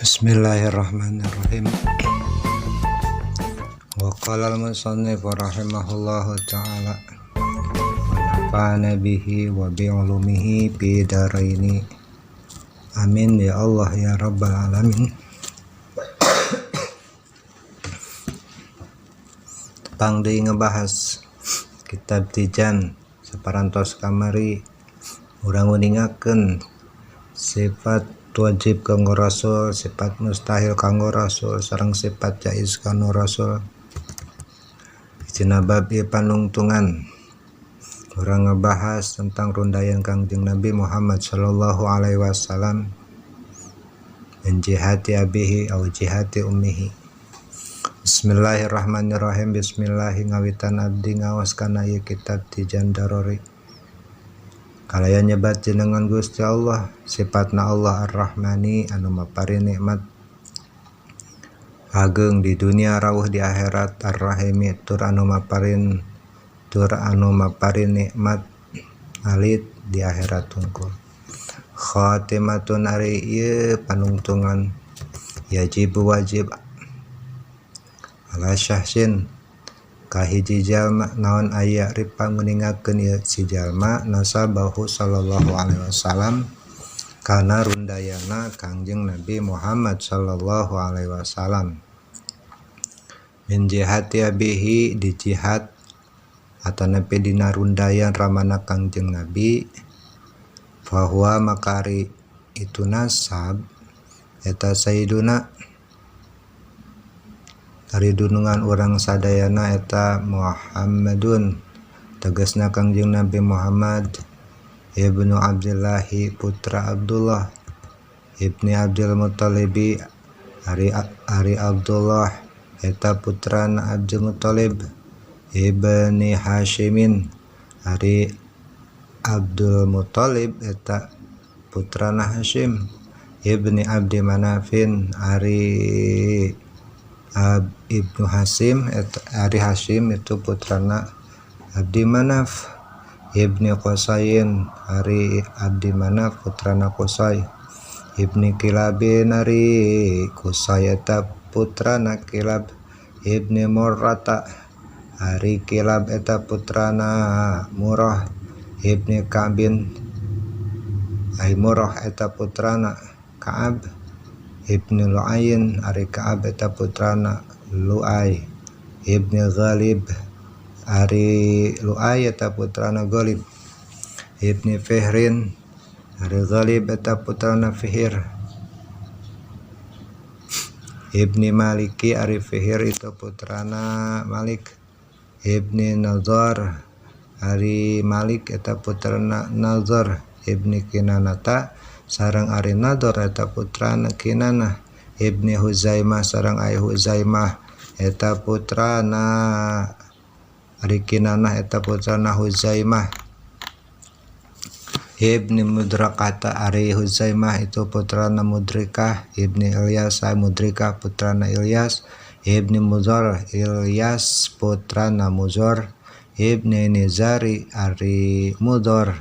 Bismillahirrahmanirrahim. Wa qala al-musannif rahimahullahu ta'ala wa nafa'ana bihi wa bi ulumihi bi daraini. Amin ya Allah ya rabbal alamin. Tepang deui ngebahas kitab Tijan saparantos kamari urang nguningakeun sifat wajib kanggo rasul, sifat mustahil kanggo rasul, sareng sifat jaiz kanggo rasul. Cenah bab ieu panungtungan urang ngebahas tentang rundayan Kangjeng Nabi Muhammad sallallahu alaihi wasallam min jihati abihi aw jihati ummihi. Bismillahirrahmanirrahim. Bismillahi ngawitan abdi ngaos kana ieu kitab Tijan Darori. Kalaya nyebat jenengan Gusti Allah, sifatna Allah Ar-Rahmani anu mapari nikmat ageng di dunia rawuh di akhirat, Ar-Rahimi tur anu mapari nikmat alit di akhirat tungkul. Khatimatun ari ieu panungtungan yajib wajib ala syahsin kahiji jalma naon aya ripa nguningakeun ieu si jalma nasabahu sallallahu alaihi wasallam kana rundayana Kangjeng Nabi Muhammad sallallahu alaihi wasallam min jihati abihi di jihad atanapi dina rundayan ramana Kangjeng Nabi fahuwa makari itu nasab eta sayyiduna ari dunungan urang sadayana eta Muhammadun tegasna Kangjeng Nabi Muhammad ibnu Abdillahi putra Abdullah ibni Abdul Muttalibi ari Abdullah eta putrana Abdul Muttalib ibni Hashimin ari Abdul Muttalib eta putrana Hashim ibni Abdi Manafin ari Ibnu Hasim ari Hashim itu putrana Abdi Manaf ibni Qosayin ari Abdi Manaf putrana Qosay ibni Kilabin ari Qosay eta putrana Kilab ibni Murrata ari Kilab eta putrana Murrah ibni Ka'bin ai Murrah eta putrana Ka'ab ibni Lu'ayin ari Ka'ab eta putrana Lu'ay ibni Ghalib ari Lu'ay eta putrana Ghalib ibni Fihrin ari Ghalib eta putrana Fihir ibni Maliki ari Fihir itu putrana Malik ibni Nazar ari Malik eta putrana Nazar ibni Kinanata sareng ari Nador eta putrana Kinanah ibni Huzaimah sareng ai Huzaimah eta putrana ari Kinanah eta putrana Huzaimah ibni Mudrakata ari Huzaimah itu putrana Mudrikah ibni Ilyas ai Mudrikah putrana Ilyas ibni Muzar Ilyas putrana Muzar ibni Nizari ari Mudor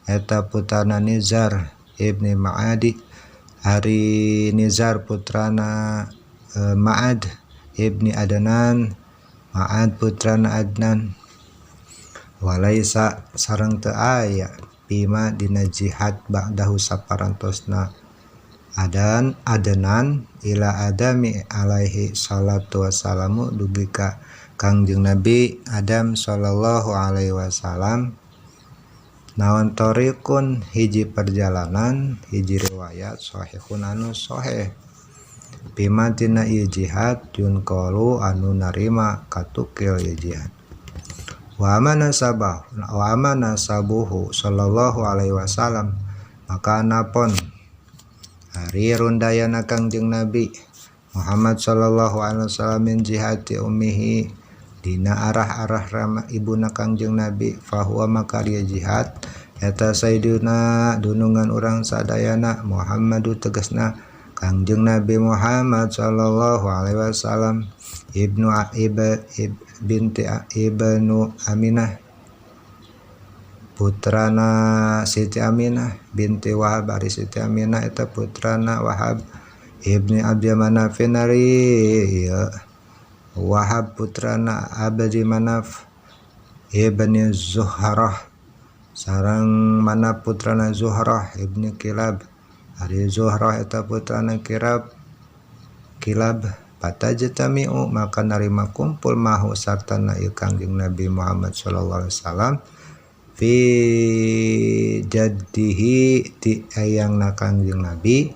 eta putrana Nizar ibni Ma'adi ari Nizar putrana Ma'ad ibni Adnan Ma'ad putrana Adnan walaisa sareng teu aya bima dina jihad ba'dahu saparantosna Adnan ila Adami alaihi salatu wassalamu dugi ka Kangjeng Nabi Adam sallallahu alaihi wasallam naon tariqun hiji perjalanan hiji riwayat sahihun anu sahih bima tina ieu jihad yunqalu anu narima katukil ieu jihad wa amana sabuhu sallallahu alaihi wasallam maka napon hari rundayana Kangjeng Nabi Muhammad sallallahu alaihi wasallam min jihati ummihi dina arah-arah rama ibuna Kangjeng Nabi fahuwa maka dia jihad eta sayyiduna dunungan urang sadayana Muhammadu tegasna Kangjeng Nabi Muhammad sallallahu alaihi wasallam ibnu binti ibnu Aminah putrana Siti Aminah binti Wahab ari Siti Aminah eta putrana Wahab ibni Abdi Manafin ari Wahab putrana Abdi Manaf ibni Zuhrah sareng Manaf putrana Zuhrah ibni Kilab ari Zuhrah eta putrana Kilab patajtami'u maka narima kumpul mahu sartana ieu Kangjeng Nabi Muhammad sallallahu alaihi wasallam fi jaddihi ti ayangna Kangjeng Nabi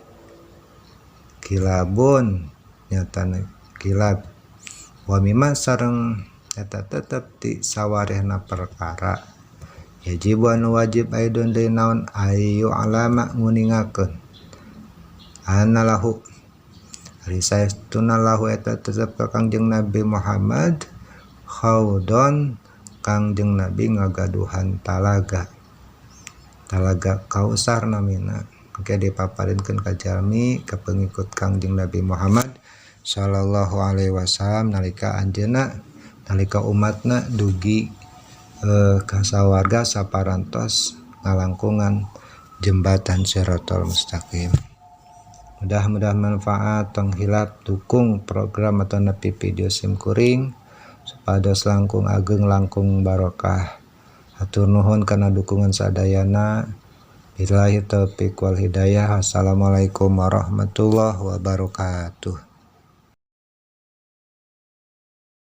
Kilabun nyatana Kilab wa mimma sareng eta tetep ti sawarehna perkara yajib anu wajib aidon deui naon ayu alama nguningakeun anallahu ari saestuna lahu eta tetep ka Kangjeng Nabi Muhammad khaudon Kangjeng Nabi ngagaduhan talaga Kausar namina engke dipaparinkeun ka jalmi ka pengikut Kangjeng Nabi Muhammad sallallahu alaihi wasallam nalika umatna dugi ka sawarga saparantos ngalangkungan jembatan Shiratal Mustaqim. Mudah-mudahan manfaat tong hilap dukung program atau nepi video sim kuring supados langkung ageng langkung barokah. Hatur nuhun kana dukungan sadayana. Billahi taufiq wal hidayah. Assalamualaikum warahmatullahi wabarakatuh.